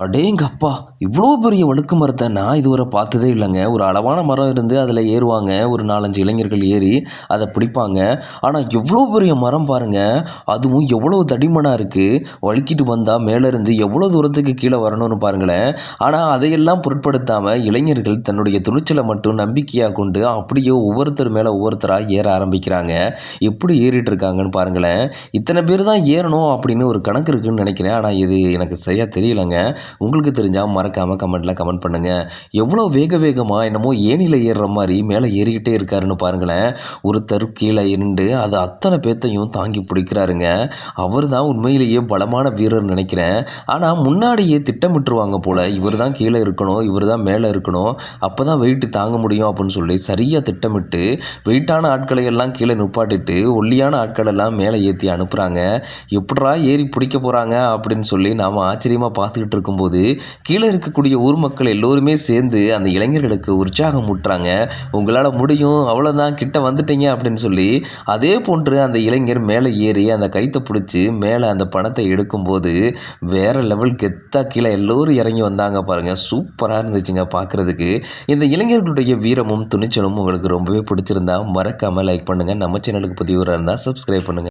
அடேங்கப்பா! இவ்ளோ பெரிய வழுக்கு மரத்த நான் இதுவரை பார்த்ததே இல்லங்க. ஒரு அளவான மரம் இருந்து அதில ஏறுவாங்க. ஒரு 4, 5 இளைஞர்கள் ஏறி அத பிடிப்பாங்க. ஆனா எவ்ளோ பெரிய மரம் பாருங்க. அதுவும் எவ்வளோ தடிமனா இருக்கு. வழுக்கிட்டு வந்தா மேலருந்து எவ்வளோ தூரத்துக்கு கீழ வரணும்னு பாருங்களேன். ஆனா அதையெல்லாம் பொருட்படுத்தாம இளைஞர்கள் தன்னுடைய துணிச்சல மட்டும் நம்பிக்கையா கொண்டு அப்படியே ஒவ்வொருத்தர் மேல ஒவ்வொருத்தரா ஏற ஆரம்பிக்கிறாங்க. எப்படி ஏறிட்டு இருக்காங்கன்னு பாருங்களேன். இத்தன பேர் தான் ஏறணும் அப்படின்னு ஒரு கணக்கு இருக்குன்னு நெனைக்கிறேன். ஆனா இது எனக்கு சரியா தெரியலங்க. உங்களுக்கு தெரிஞ்சா மறக்காம கமெண்ட்ல கமெண்ட் பண்ணுங்க. எவ்வளோ வேகமா என்னமோ ஏணில ஏறுற மாரி மேல ஏறிக்கிட்டே இருக்காருன்னு பாருங்களேன். ஒருத்தர் கீழ இருண்டு அது அத்தன பேத்தையும் தாங்கி பிடிக்கிறாருங்க. அவர் தான் உண்மையிலேயே பலமான வீரர்ன்னு நெனைக்கிறேன். ஆனா முன்னாடியே திட்டமிட்டுருவாங்க போல. இவர் தான் கீழ இருக்கணும், இவர் தான் மேல இருக்கணும். அப்பதான் வெயிட் தாங்க முடியும் அப்படின்னு சொல்லி சரியா திட்டமிட்டு வெயிட்டான ஆட்களை எல்லாம் கீழ நிப்பாட்டிட்டு ஒல்லியான ஆட்கள் எல்லாம் மேல ஏத்தி அனுப்புறாங்க. எப்புட்றா ஏறி பிடிக்க போறாங்க அப்படின்னு சொல்லி நாம ஆச்சரியமா பார்த்துக்கிட்டு இருக்கும்போது, கீழ இருக்கக்கூடிய ஊர் மக்கள் எல்லோருமே சேர்ந்து அந்த இளைஞர்களுக்கு உற்சாகம் ஊட்டுறாங்க. "உங்களால முடியும். அவ்வளோதான் கிட்ட வந்துட்டீங்க" அப்படின்னு சொல்லி, அதே போன்று அந்த இளைஞர் மேலே ஏறி அந்த கயித்த புடிச்சு மேல அந்த பணத்த எடுக்கும்போது, வேற லெவல் கெத்தா கீழ எல்லோரும் இறங்கி வந்தாங்க பாருங்க. சூப்பரா இருந்துச்சுங்க பார்க்குறதுக்கு. இந்த இளைஞர்களுடைய வீரமும், துணிச்சலும் உங்களுக்கு ரொம்பவே பிடிச்சிருந்தா மறக்காம லைக் பண்ணுங்க. நம்ம சேனலுக்கு புதியவரா இருந்தா சப்ஸ்கிரைப் பண்ணுங்க.